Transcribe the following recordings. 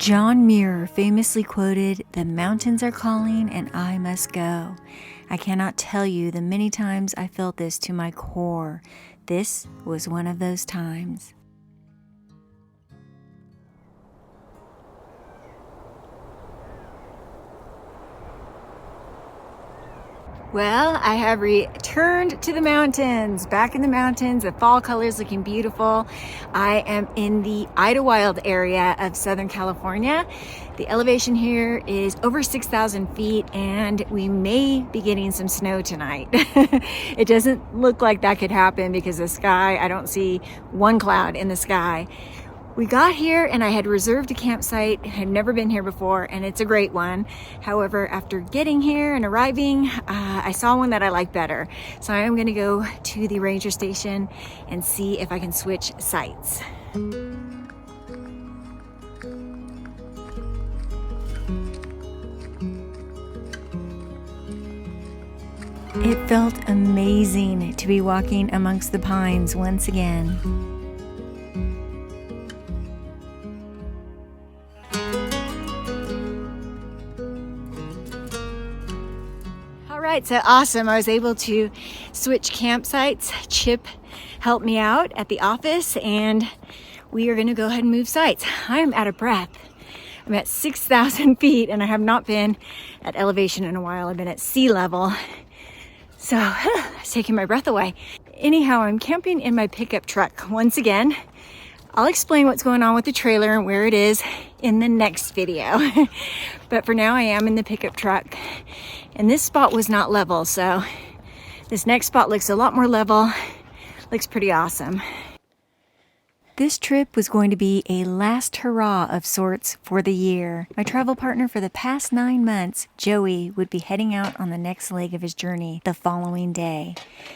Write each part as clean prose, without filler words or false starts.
John Muir famously quoted, "The mountains are calling and I must go." I cannot tell you the many times I felt this to my core. This was one of those times. Well, I have returned to the mountains, back in the mountains. The fall colors looking beautiful. I am in the Idyllwild area of Southern California. The elevation here is over 6,000 feet and we may be getting some snow tonight. It doesn't look like that could happen because the sky, I don't see one cloud in the sky. We got here and I had reserved a campsite, had never been here before, and it's a great one. However, after getting here and arriving, I saw one that I like better. So I am gonna go to the ranger station and see if I can switch sites. It felt amazing to be walking amongst the pines once again. Alright, so awesome. I was able to switch campsites. Chip helped me out at the office and we are going to go ahead and move sites. I am out of breath. I'm at 6,000 feet and I have not been at elevation in a while. I've been at sea level. So it's taking my breath away. Anyhow, I'm camping in my pickup truck once again. I'll explain what's going on with the trailer and where it is in the next video. But for now, I am in the pickup truck. And this spot was not level, so this next spot looks a lot more level. Looks pretty awesome. This trip was going to be a last hurrah of sorts for the year. My travel partner for the past 9 months, Joey, would be heading out on the next leg of his journey the following day.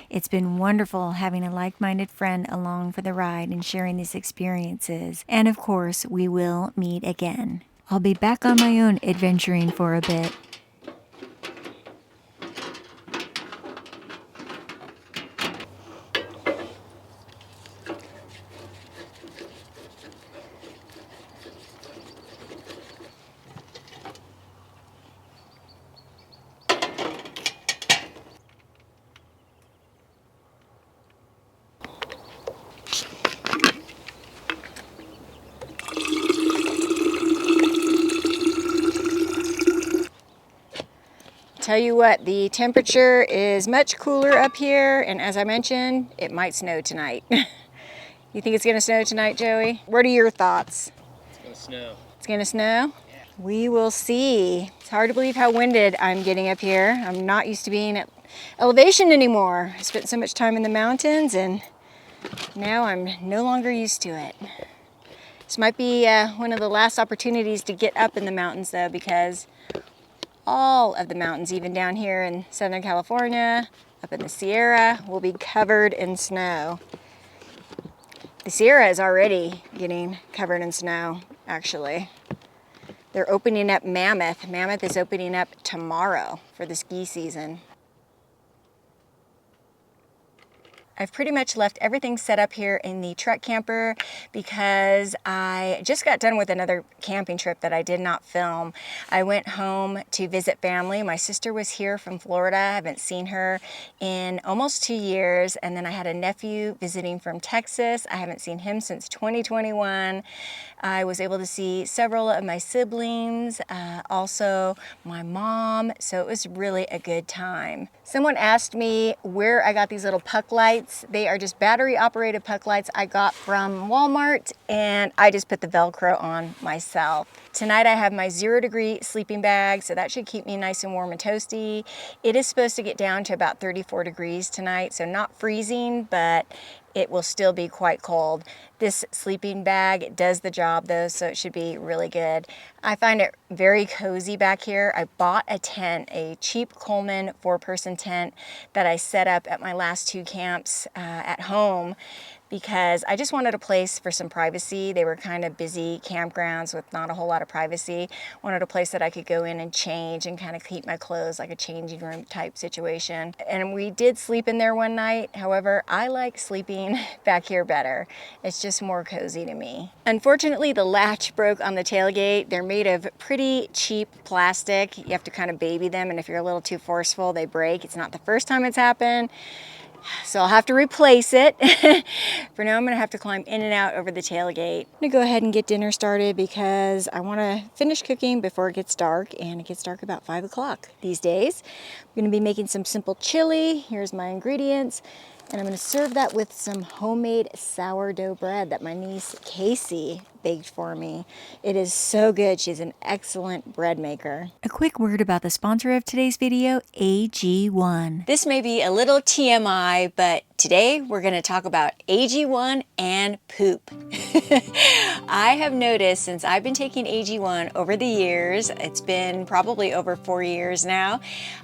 It's been wonderful having a like-minded friend along for the ride and sharing these experiences. And of course, we will meet again. I'll be back on my own adventuring for a bit. Tell you what, the temperature is much cooler up here, and as I mentioned, it might snow tonight. You think it's gonna snow tonight, Joey? What are your thoughts? It's gonna snow. It's gonna snow? Yeah. We will see. It's hard to believe how winded I'm getting up here. I'm not used to being at elevation anymore. I spent so much time in the mountains and now I'm no longer used to it. This might be one of the last opportunities to get up in the mountains though, because all of the mountains, even down here in Southern California, up in the Sierra, will be covered in snow. The Sierra is already getting covered in snow, actually. They're opening up Mammoth. Mammoth is opening up tomorrow for the ski season. I've pretty much left everything set up here in the truck camper because I just got done with another camping trip that I did not film. I went home to visit family. My sister was here from Florida. I haven't seen her in almost 2 years. And then I had a nephew visiting from Texas. I haven't seen him since 2021. I was able to see several of my siblings, also my mom. So it was really a good time. Someone asked me where I got these little puck lights. They are just battery operated puck lights I got from Walmart, and I just put the Velcro on myself. Tonight I have my 0-degree sleeping bag, so that should keep me nice and warm and toasty. It is supposed to get down to about 34 degrees tonight, so not freezing, but it will still be quite cold. This sleeping bag does the job though, so it should be really good. I find it very cozy back here. I bought a tent, a cheap Coleman 4-person tent that I set up at my last 2 camps at home. because I just wanted a place for some privacy. They were kind of busy campgrounds with not a whole lot of privacy. Wanted a place that I could go in and change and kind of keep my clothes, like a changing room type situation. And we did sleep in there one night. However, I like sleeping back here better. It's just more cozy to me. Unfortunately, the latch broke on the tailgate. They're made of pretty cheap plastic. You have to kind of baby them, and if you're a little too forceful, they break. It's not the first time it's happened, so I'll have to replace it. For now, I'm gonna have to climb in and out over the tailgate. I'm gonna go ahead and get dinner started because I wanna finish cooking before it gets dark, and it gets dark about 5 o'clock these days. I'm gonna be making some simple chili. Here's my ingredients. And I'm gonna serve that with some homemade sourdough bread that my niece Casey baked for me. It is so good. She's an excellent bread maker. A quick word about the sponsor of today's video, AG1. This may be a little TMI, but today we're gonna talk about AG1 and poop. I have noticed since I've been taking AG1 over the years, it's been probably over 4 years now,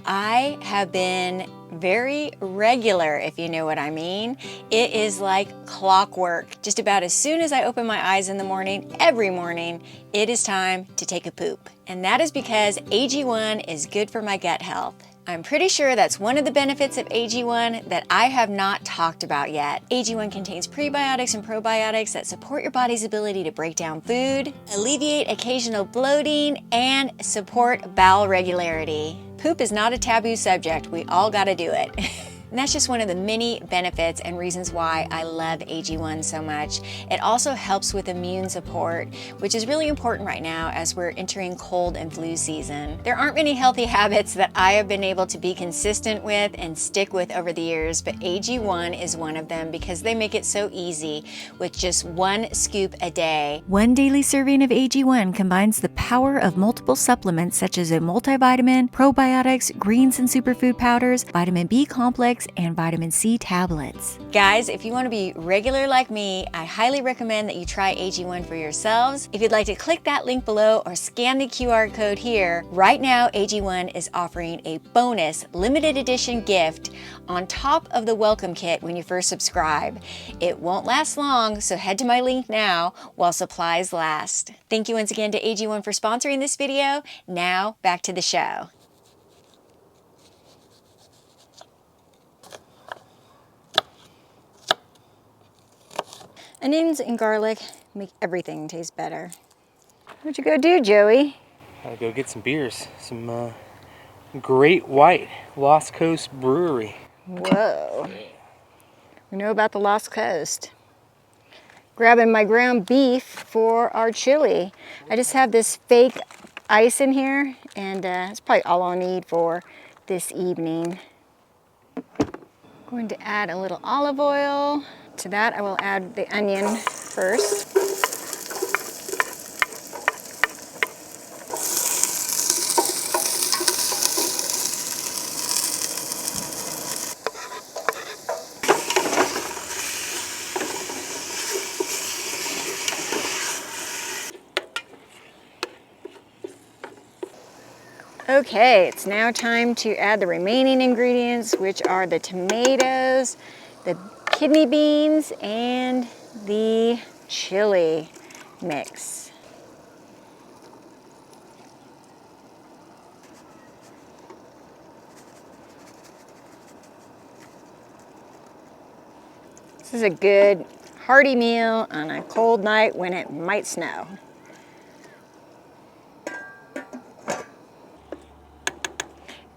I have been very regular, if you know what I mean. It is like clockwork. Just about as soon as I open my eyes in the morning, every morning, it is time to take a poop. And that is because AG1 is good for my gut health. I'm pretty sure that's one of the benefits of AG1 that I have not talked about yet. AG1 contains prebiotics and probiotics that support your body's ability to break down food, alleviate occasional bloating, and support bowel regularity. Poop is not a taboo subject. We all gotta do it. And that's just one of the many benefits and reasons why I love AG1 so much. It also helps with immune support, which is really important right now as we're entering cold and flu season. There aren't many healthy habits that I have been able to be consistent with and stick with over the years, but AG1 is one of them because they make it so easy with just 1 scoop a day. One daily serving of AG1 combines the power of multiple supplements such as a multivitamin, probiotics, greens and superfood powders, vitamin B complex, and vitamin C tablets. Guys, if you want to be regular like me, I highly recommend that you try AG1 for yourselves. If you'd like to click that link below or scan the QR code here, right now AG1 is offering a bonus limited edition gift on top of the welcome kit when you first subscribe. It won't last long, so head to my link now while supplies last. Thank you once again to AG1 for sponsoring this video. Now back to the show. Onions and garlic make everything taste better. What'd you go do, Joey? I'll go get some beers. Some Great White, Lost Coast Brewery. Whoa. We know about the Lost Coast. Grabbing my ground beef for our chili. I just have this fake ice in here, and it's probably all I'll need for this evening. Going to add a little olive oil. To that, I will add the onion first. Okay, it's now time to add the remaining ingredients, which are the tomatoes, the kidney beans, and the chili mix. This is a good hearty meal on a cold night when it might snow.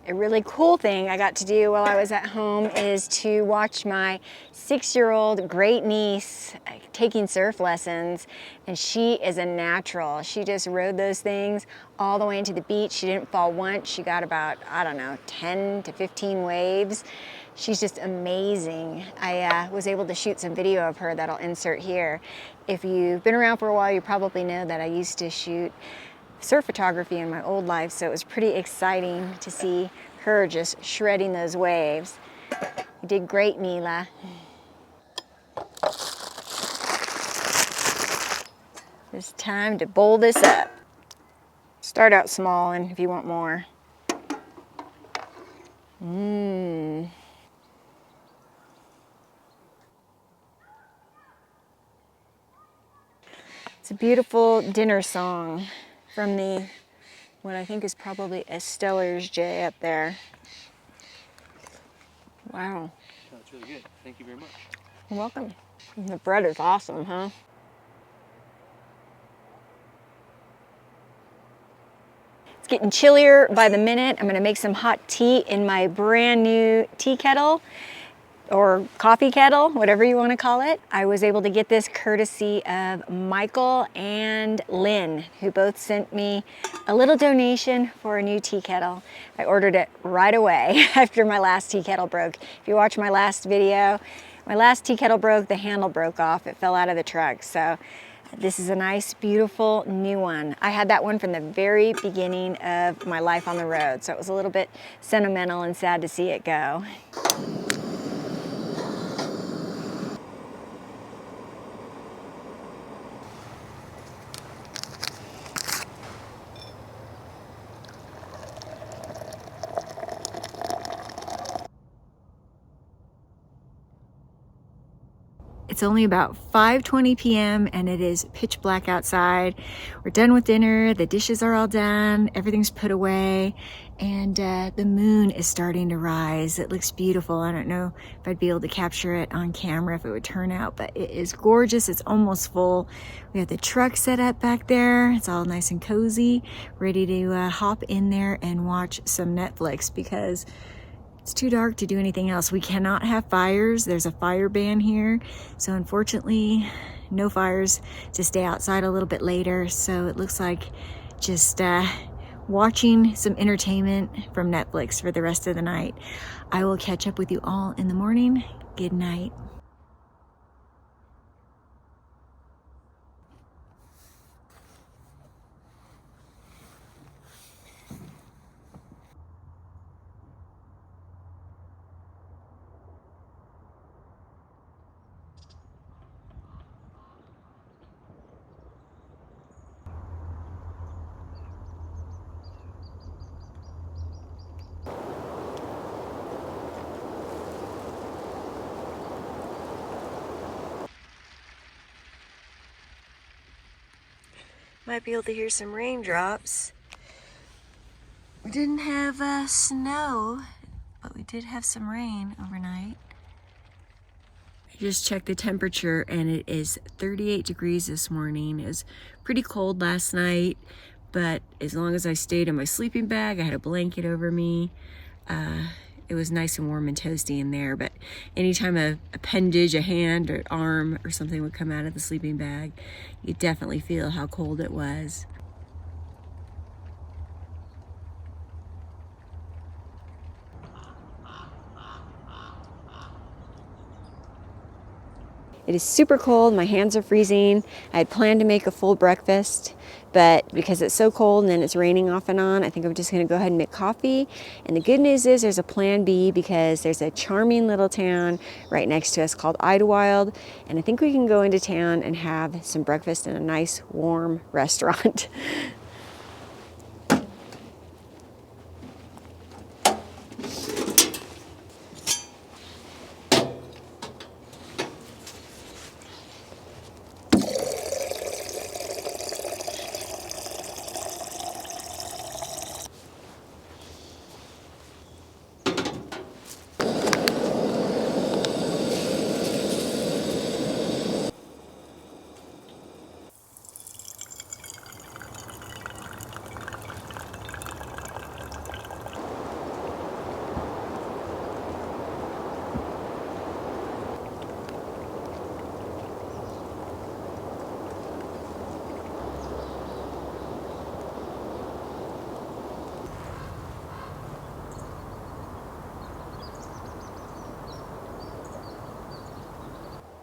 A really cool thing I got to do while I was at home is to watch my 6-year-old great niece taking surf lessons, and she is a natural. She just rode those things all the way into the beach. She didn't fall once. She got about, I don't know, 10 to 15 waves. She's just amazing. I was able to shoot some video of her that I'll insert here. If you've been around for a while, you probably know that I used to shoot surf photography in my old life, so it was pretty exciting to see her just shredding those waves. You did great, Mila. It's time to bowl this up. Start out small, and if you want more. It's a beautiful dinner song from the, what I think is probably a Stellar's Jay up there. Wow. That's really good. Thank you very much. You're welcome. The bread is awesome, huh? It's getting chillier by the minute. I'm gonna make some hot tea in my brand new tea kettle or coffee kettle, whatever you wanna call it. I was able to get this courtesy of Michael and Lynn, who both sent me a little donation for a new tea kettle. I ordered it right away after my last tea kettle broke. If you watch my last video, my last tea kettle broke, the handle broke off, it fell out of the truck. So this is a nice, beautiful new one. I had that one from the very beginning of my life on the road, so it was a little bit sentimental and sad to see it go. It's only about 5:20 p.m. and it is pitch black outside. We're done with dinner, the dishes are all done, everything's put away, and the moon is starting to rise. It looks beautiful. I don't know if I'd be able to capture it on camera, if it would turn out, but it is gorgeous. It's almost full. We have the truck set up back there. It's all nice and cozy, ready to hop in there and watch some Netflix because it's too dark to do anything else. We cannot have fires. There's a fire ban here. So unfortunately, no fires to stay outside a little bit later. So it looks like just watching some entertainment from Netflix for the rest of the night. I will catch up with you all in the morning. Good night. Might be able to hear some raindrops. We didn't have snow, but we did have some rain overnight. I just checked the temperature and it is 38 degrees this morning. It was pretty cold last night, but as long as I stayed in my sleeping bag, I had a blanket over me. It was nice and warm and toasty in there, but anytime a appendage, a hand or arm or something would come out of the sleeping bag, you definitely feel how cold it was. It is super cold, my hands are freezing. I had planned to make a full breakfast, but because it's so cold and then it's raining off and on, I think I'm just gonna go ahead and make coffee. And the good news is there's a plan B because there's a charming little town right next to us called Idyllwild, and I think we can go into town and have some breakfast in a nice warm restaurant.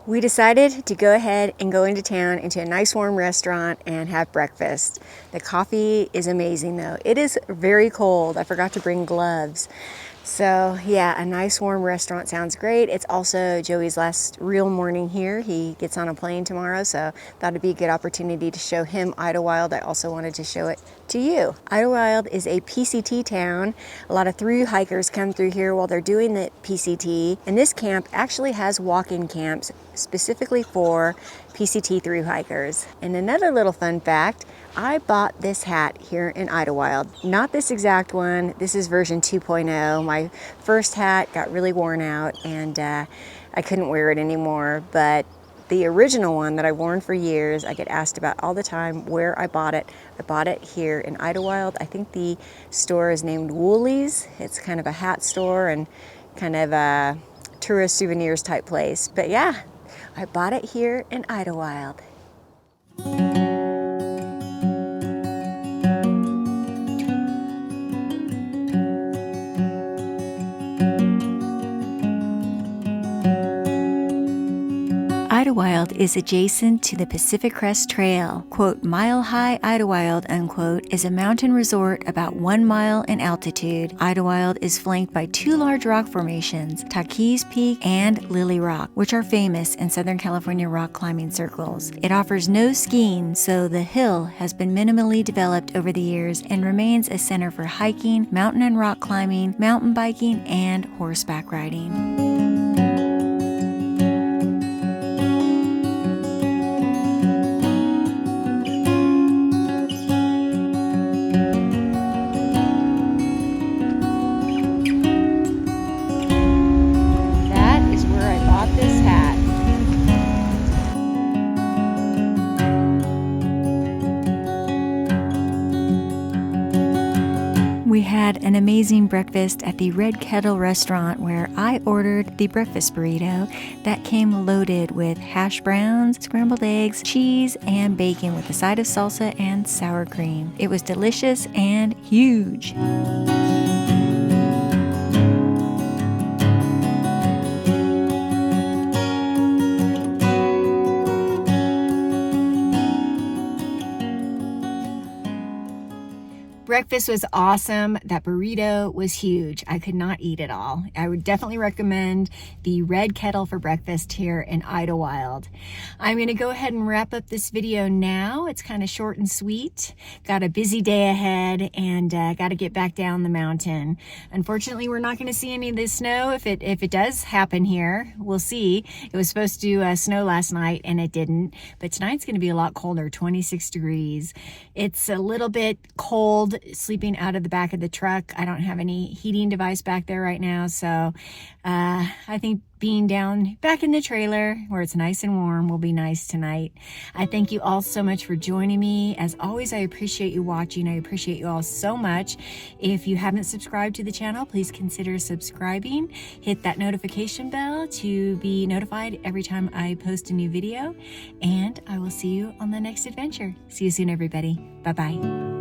We decided to go ahead and go into town into a nice warm restaurant and have breakfast. The coffee is amazing though. It is very cold. I forgot to bring gloves. So yeah, a nice warm restaurant sounds great. It's also Joey's last real morning here. He gets on a plane tomorrow, so thought it'd be a good opportunity to show him Idyllwild. I also wanted to show it to you. Idyllwild is a PCT town. A lot of through hikers come through here while they're doing the PCT, and this camp actually has walk-in camps specifically for PCT through hikers. And another little fun fact, I bought this hat here in Idyllwild. Not this exact one, this is version 2.0. My first hat got really worn out and I couldn't wear it anymore, but the original one that I've worn for years, I get asked about all the time where I bought it. I bought it here in Idyllwild. I think the store is named Woolies. It's kind of a hat store and kind of a tourist souvenirs type place. But yeah, I bought it here in Idyllwild. Idyllwild is adjacent to the Pacific Crest Trail. Quote, Mile High Idyllwild, unquote, is a mountain resort about 1 mile in altitude. Idyllwild is flanked by 2 large rock formations, Takis Peak and Lily Rock, which are famous in Southern California rock climbing circles. It offers no skiing, so the hill has been minimally developed over the years and remains a center for hiking, mountain and rock climbing, mountain biking, and horseback riding. We had an amazing breakfast at the Red Kettle restaurant where I ordered the breakfast burrito that came loaded with hash browns, scrambled eggs, cheese, and bacon with a side of salsa and sour cream. It was delicious and huge. Breakfast was awesome. That burrito was huge. I could not eat it all. I would definitely recommend the Red Kettle for breakfast here in Idyllwild. I'm going to go ahead and wrap up this video now. It's kind of short and sweet. Got a busy day ahead and got to get back down the mountain. Unfortunately, we're not going to see any of this snow. If it does happen here, we'll see. It was supposed to snow last night and it didn't. But tonight's going to be a lot colder, 26 degrees. It's a little bit cold sleeping out of the back of the truck. I don't have any heating device back there right now, so I think being down back in the trailer where it's nice and warm will be nice tonight. I thank you all so much for joining me. As always, I appreciate you watching. I appreciate you all so much. If you haven't subscribed to the channel, please consider subscribing. Hit that notification bell to be notified every time I post a new video, and I will see you on the next adventure. See you soon, everybody. Bye-bye.